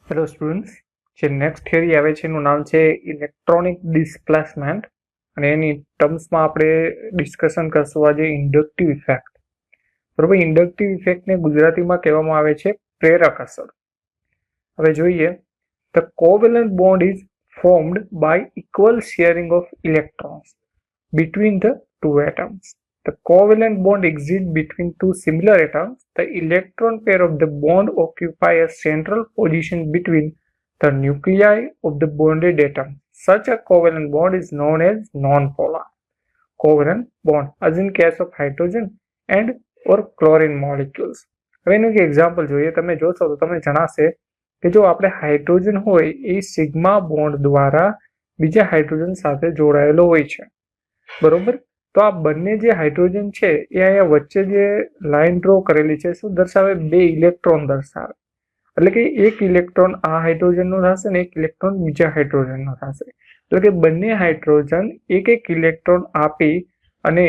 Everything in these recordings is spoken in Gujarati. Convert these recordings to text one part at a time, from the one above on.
હેલો સ્ટુડન્ટ્સ, જે નેક્સ્ટ થિયરી આવે છે એનું નામ છે ઇલેક્ટ્રોનિક ડિસ્પ્લેસમેન્ટ અને એની ટર્મ્સમાં આપણે ડિસ્કશન કરશું આજે ઇન્ડક્ટિવ ઇફેક્ટ. બરોબર, ઇન્ડક્ટિવ ઇફેક્ટને ગુજરાતીમાં કહેવામાં આવે છે પ્રેરક અસર. હવે જોઈએ, the covalent bond is formed by equal sharing of electrons between the two atoms. The covalent bond exists between two similar atoms. The electron pair of the bond occupy a central position between the nuclei of the bonded atom. Such a covalent bond is known as non-polar covalent bond, as in case of hydrogen and or chlorine molecules. હવે એનું એક એક્ઝામ્પલ જોઈએ. તમે જોશો તો તમને જણાશે કે જો આપણે હાઇડ્રોજન હોય એ સિગ્મા બોન્ડ દ્વારા બીજા હાઇડ્રોજન સાથે જોડાયેલો હોય છે. બરોબર, તો આ બંને જે હાઇડ્રોજન છે એ અહીંયા વચ્ચે જે લાઈન ડ્રો કરેલી છે શું દર્શાવે? બે ઇલેક્ટ્રોન દર્શાવે. એટલે કે એક ઇલેક્ટ્રોન આ હાઇડ્રોજનનો થશે ને એક ઇલેક્ટ્રોન બીજા હાઇડ્રોજનનો થશે. એટલે કે બંને હાઇડ્રોજન એક એક ઇલેક્ટ્રોન આપી અને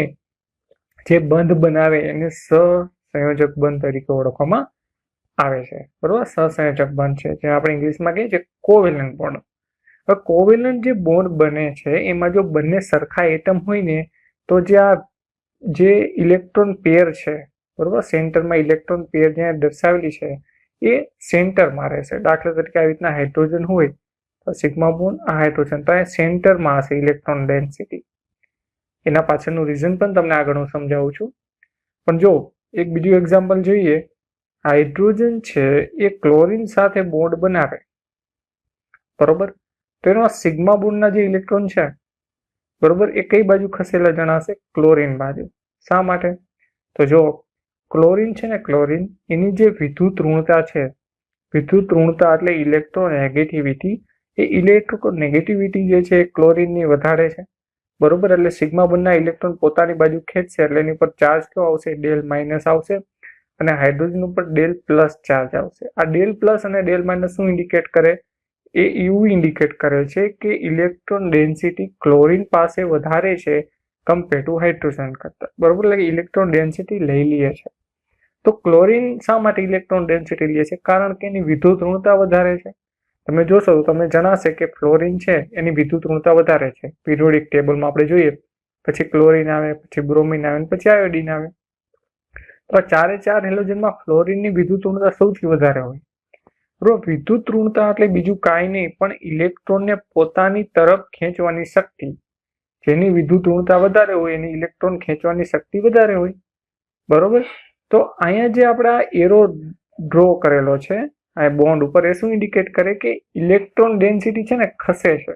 જે બંધ બનાવે એને સહસંયોજક બંધ તરીકે ઓળખવામાં આવે છે. બરોબર, સહસંયોજક બંધ છે જે આપણે ઇંગ્લિશમાં કહીએ છીએ કોવેલન્ટ બોન્ડ. હવે કોવેલન્ટ જે બોન્ડ બને છે એમાં જો બંને સરખા એટમ હોય ને તો જે ઇલેક્ટ્રોન પેર છે, બરોબર, સેન્ટરમાં ઇલેક્ટ્રોન પેર જ્યાં દર્શાવેલી છે એ સેન્ટરમાં રહેશે. દાખલા તરીકે આવી રીતના હાઇડ્રોજન હોય તો સિગ્મા બોન્ડ આ હાઇડ્રોજન તો એ સેન્ટરમાં હશે ઇલેક્ટ્રોન ડેન્સિટી. એના પાછળનું રીઝન પણ તમને આગળ હું સમજાવું છું. પણ જો એક બીજું એક્ઝામ્પલ જોઈએ, હાઇડ્રોજન છે એ ક્લોરીન સાથે બોન્ડ બનાવે, બરોબર, તો એનો સિગ્મા બોન્ડના જે ઇલેક્ટ્રોન છે, બરોબર, એ કઈ બાજુ ખસેલા જણાશે? ક્લોરીન બાજુ. શા માટે? તો જો ક્લોરીન છે ને, ક્લોરીન એની જે વિદ્યુત ઋણતા છે, વિદ્યુત ઋણતા એટલે ઇલેક્ટ્રોનેગેટિવિટી, એ ઇલેક્ટ્રોનેગેટિવિટી જે છે એ ક્લોરીનની વધારે છે. બરોબર, એટલે સિગ્મા બોન્ડના ઇલેક્ટ્રોન પોતાની બાજુ ખેંચશે એટલે એની પર ચાર્જ કેવો આવશે? ડેલ માઇનસ આવશે અને હાઇડ્રોજન ઉપર ડેલ પ્લસ ચાર્જ આવશે. આ ડેલ પ્લસ અને ડેલ માઇનસ શું ઇન્ડિકેટ કરે? એ એવું ઇન્ડિકેટ કરે છે કે ઇલેક્ટ્રોન ડેન્સિટી ક્લોરીન પાસે વધારે છે કમ્પેર ટુ હાઇડ્રોજન કરતા. બરોબર, એટલે ઇલેક્ટ્રોન ડેન્સિટી લઈ લે છે. તો ક્લોરીન શા માટે ઇલેક્ટ્રોન ડેન્સિટી લે છે? કારણ કે એની વિદ્યુત ઋણતા વધારે છે. તમે જોશો તો તમને જણાશે કે ફ્લોરિન છે એની વિદ્યુત ઋણતા વધારે છે. પિરિયોડિક ટેબલમાં આપણે જોઈએ પછી ક્લોરીન આવે, પછી બ્રોમિન આવે, પછી આયોડિન આવે. તો ચારે ચાર હેલોજનમાં ફ્લોરિનની વિદ્યુત ઋણતા સૌથી વધારે હોય. બરોબર, વિદ્યુત ઋણતા એટલે બીજું કાંઈ નહીં પણ ઇલેક્ટ્રોનને પોતાની તરફ ખેંચવાની શક્તિ. જેની વિદ્યુત ઋણતા વધારે હોય એની ઇલેક્ટ્રોન ખેંચવાની શક્તિ વધારે હોય. બરોબર, તો અહીંયા જે આપણા એરો ડ્રો કરેલો છે આ બોન્ડ ઉપર, એ શું ઇન્ડિકેટ કરે કે ઇલેક્ટ્રોન ડેન્સિટી છે ને ખસે છે.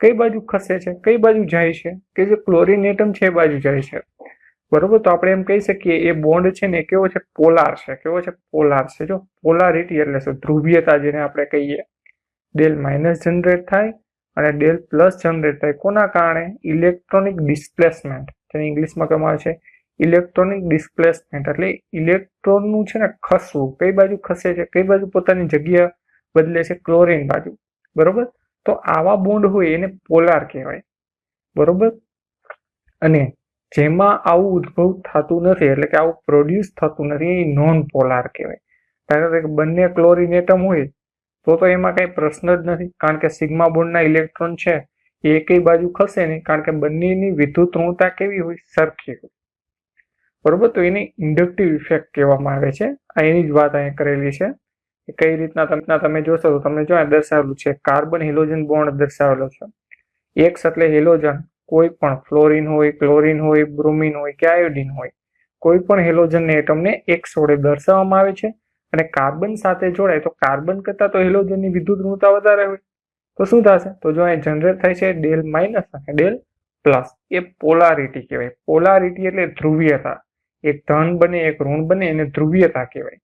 કઈ બાજુ ખસે છે? કઈ બાજુ જાય છે? કે જે ક્લોરીન એટમ છે એ બાજુ જાય છે. બરોબર, તો આપણે એમ કહી શકીએ એ બોન્ડ છે ને કેવો છે? પોલાર છે. કેવો છે? પોલાર છે. જો પોલારિટી એટલે શું? ધ્રુવીયતા જેને આપણે કહીએ. ડેલ માઇનસ જનરેટ થાય અને ડેલ પ્લસ જનરેટ થાય. કોના કારણે? ઇલેક્ટ્રોનિક ડિસ્પ્લેસમેન્ટ, જેને ઇંગ્લિશમાં કહેવામાં આવે છે ઇલેક્ટ્રોનિક ડિસ્પ્લેસમેન્ટ. એટલે ઇલેક્ટ્રોનનું છે ને ખસવું. કઈ બાજુ ખસે છે? કઈ બાજુ પોતાની જગ્યા બદલે છે? ક્લોરીન બાજુ. બરોબર, તો આવા બોન્ડ હોય એને પોલાર કહેવાય. બરોબર, અને જેમાં આવું ઉદ્ભવ થતું નથી એટલે કે આવું પ્રોડ્યુસ થતું નથી એ નોન પોલાર કહેવાય. કારણ કે બંને ક્લોરીન એટમ હોય તો એમાં કઈ પ્રશ્ન જ નથી, કારણ કે સિગ્મા બોન્ડના ઇલેક્ટ્રોન છે એ કઈ બાજુ ખસે નહીં, કારણ કે બંનેની વિદ્યુત ઋણતા કેવી હોય? સરખી હોય. બરોબર, તો એને ઇન્ડક્ટિવ ઇફેક્ટ કહેવામાં આવે છે. આ એની જ વાત અહીંયા કરેલી છે કે કઈ રીતના તમે જોશો તો તમને જો દર્શાવેલું છે કાર્બન હેલોજન બોન્ડ દર્શાવેલો છે. એક્સ એટલે હેલોજન, કોઈ પણ ફ્લોરિન હોય, ક્લોરીન હોય, બ્રોમિન હોય કે આયોડિન હોય, કોઈ પણ હેલોજન એટમને એક્સ વડે દર્શાવવામાં આવે છે. અને કાર્બન સાથે જોડાય તો કાર્બન કરતા તો હેલોજનની વિદ્યુત ઋણતા વધારે હોય. તો શું થશે? તો જો અહીં જનરેટ થાય છે ડેલ માઇનસ અને ડેલ પ્લસ. એ પોલારિટી કહેવાય. પોલારિટી એટલે ધ્રુવીયતા. એક ધન બને એક ઋણ બને એને ધ્રુવીયતા કહેવાય.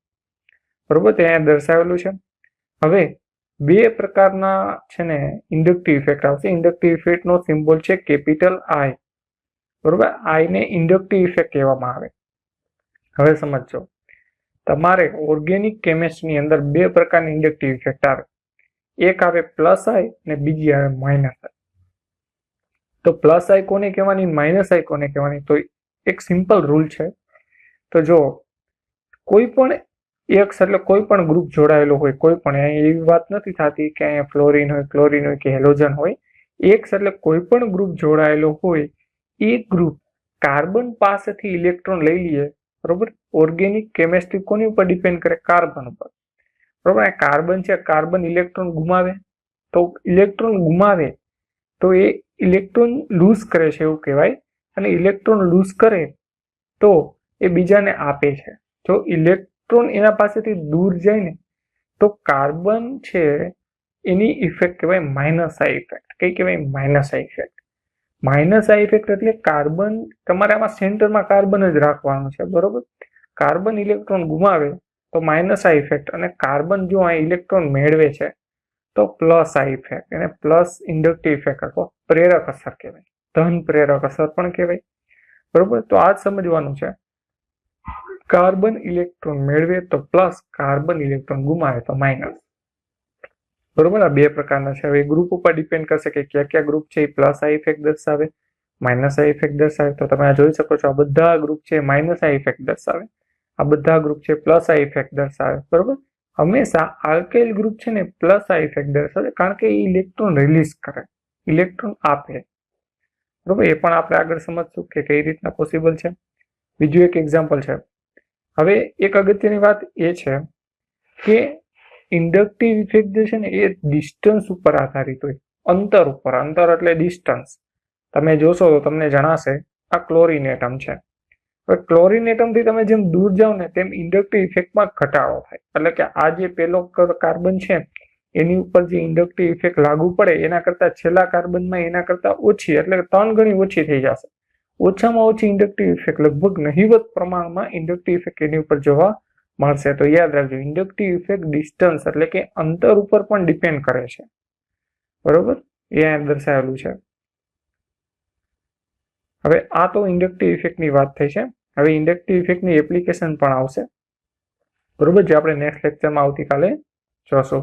બરોબર, ત્યાં દર્શાવેલું છે. હવે બે પ્રકારના છે ને ઇન્ડક્ટિવ ઇફેક્ટ આવશે. ઇન્ડક્ટિવ ઇફેક્ટ નો સિમ્બોલ છે કેપિટલ આઈ. બરોબર, આઈ ને ઇન્ડક્ટિવ ઇફેક્ટ કહેવામાં આવે. હવે સમજો, તમારે ઓર્ગેનિક કેમિસ્ટ્રીની અંદર બે પ્રકારની ઇન્ડક્ટિવ ઇફેક્ટ આવે. એક આવે પ્લસ આઈ અને બીજી આવે માઇનસ આઈ. તો પ્લસ આઈ કોને કહેવાની, માઇનસ આઈ કોને કહેવાની? તો એક સિમ્પલ રૂલ છે. તો જો કોઈ પણ એક્સ એટલે કોઈ પણ ગ્રુપ જોડાયેલો હોય, કોઈ પણ, અહીંયા એવી વાત નથી થતી કે અહીંયા ફ્લોરિન હોય, ક્લોરિન હોય કે હેલોજન હોય. એક્સ એટલે કોઈ પણ ગ્રુપ જોડાયેલો હોય, એ ગ્રુપ કાર્બન પાસેથી ઇલેક્ટ્રોન લઈ લઈએ, બરોબર. ઓર્ગેનિક કેમેસ્ટ્રી કોની ઉપર ડિપેન્ડ કરે? કાર્બન ઉપર, બરોબર. આ કાર્બન છે, કાર્બન ઇલેક્ટ્રોન ગુમાવે, તો ઇલેક્ટ્રોન ગુમાવે તો એ ઇલેક્ટ્રોન લૂઝ કરે છે એવું કહેવાય, અને ઇલેક્ટ્રોન લૂઝ કરે તો એ બીજાને આપે છે. જો ઇલેક્ટ્રોન એના પાસેથી દૂર જાય ને તો કાર્બન છે એની ઇફેક્ટ કહેવાય માઇનસ આઈ ઇફેક્ટ. કઈ કહેવાય? માઇનસ આઈ ઇફેક્ટ. માઇનસ આઈ ઇફેક્ટ એટલે કાર્બન, તમારે આમાં સેન્ટરમાં કાર્બન જ રાખવાનું છે, બરોબર. કાર્બન ઇલેક્ટ્રોન ગુમાવે તો માઇનસ આઈ ઇફેક્ટ, અને કાર્બન જો આ ઇલેક્ટ્રોન મેળવે છે તો પ્લસ આઈ ઇફેક્ટ. એને પ્લસ ઇન્ડક્ટિવ ઇફેક્ટ અથવા પ્રેરક અસર કહેવાય, ધન પ્રેરક અસર પણ કહેવાય, બરોબર. તો આ જ સમજવાનું છે. કાર્બન ઇલેક્ટ્રોન મેળવે તો પ્લસ, કાર્બન ઇલેક્ટ્રોન ગુમાવે તો માઇનસ, બરોબર. આ બે પ્રકારના છે. હવે ગ્રુપ ઉપર ડિપેન્ડ કરશે કે કયા કયા ગ્રુપ છે એ પ્લસ આઈ ઇફેક્ટ દર્શાવે, માઇનસ આઈ ઇફેક્ટ દર્શાવે. તો તમે આ જોઈ શકો છો, આ બધા ગ્રુપ છે માઇનસ આઈ ઇફેક્ટ દર્શાવે, આ બધા ગ્રુપ છે પ્લસ આઈ ઇફેક્ટ દર્શાવે, બરોબર. હંમેશા આલ્કાઇલ ગ્રુપ છે ને પ્લસ આઈ ઇફેક્ટ દર્શાવે, કારણ કે એ ઇલેક્ટ્રોન રિલીઝ કરે, ઇલેક્ટ્રોન આપે, બરોબર. એ પણ આપણે આગળ સમજશું કે કઈ રીતના પોસિબલ છે. બીજું એક એક્ઝામ્પલ છે. હવે એક અગત્યની વાત એ છે કે ઇન્ડક્ટિવ ઇફેક્ટ જે છે ને એ ડિસ્ટન્સ ઉપર આધારિત હોય, અંતર ઉપર. અંતર એટલે ડિસ્ટન્સ. તમે જોશો તો તમને જણાશે આ ક્લોરિન એટમ છે. હવે ક્લોરિન એટમથી તમે જેમ દૂર જાઓ ને તેમ ઇન્ડક્ટિવ ઇફેક્ટમાં ઘટાડો થાય. એટલે કે આ જે પેલો કાર્બન છે એની ઉપર જે ઇન્ડક્ટિવ ઇફેક્ટ લાગુ પડે એના કરતા છેલ્લા કાર્બનમાં એના કરતા ઓછી, એટલે 3 ગણી ઓછી થઈ જશે. ઓછામાં ઓછી ઇન્ડક્ટિવ ઇફેક્ટ, લગભગ નહિવત પ્રમાણમાં ઇન્ડક્ટિવ ઇફેક્ટ એની ઉપર જોવા મળશે. તો યાદ રાખજો, ઇન્ડક્ટિવ ઇફેક્ટ ડિસ્ટન્સ એટલે કે અંતર ઉપર પણ ડિપેન્ડ કરે છે, બરોબર. એ અહીંયા દર્શાવેલું છે. હવે આ તો ઇન્ડક્ટિવ ઇફેક્ટની વાત થઈ છે. હવે ઇન્ડક્ટિવ ઇફેક્ટની એપ્લિકેશન પણ આવશે, બરોબર, જે આપણે નેક્સ્ટ લેક્ચરમાં આવતીકાલે જોશું.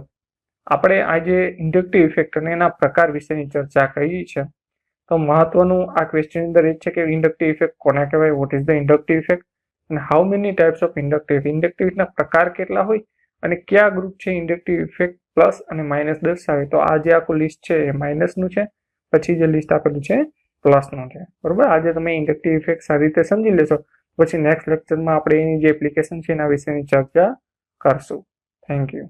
આપણે આજે ઇન્ડક્ટિવ ઇફેક્ટ અને એના પ્રકાર વિશેની ચર્ચા કરી છે. તો મહત્વનું આ ક્વેશ્ચન અંદર એ છે કે ઇન્ડક્ટિવ ઇફેક્ટ કોને કહેવાય, what is the inductive effect, અને how many types of inductive ઇફેક્ટના પ્રકાર કેટલા હોય, અને કયા ગ્રુપ છે ઇન્ડક્ટિવ ઇફેક્ટ પ્લસ અને માઇનસ દર્શાવે. તો આ જે આખું લિસ્ટ છે એ માઇનસનું છે, પછી જે લિસ્ટ આપેલું છે પ્લસનું છે, બરોબર. આજે તમે ઇન્ડક્ટિવ ઇફેક્ટ સારી રીતે સમજી લેશો, પછી નેક્સ્ટ લેક્ચરમાં આપણે એની જે એપ્લિકેશન છે એના વિશેની ચર્ચા કરશું. Thank you.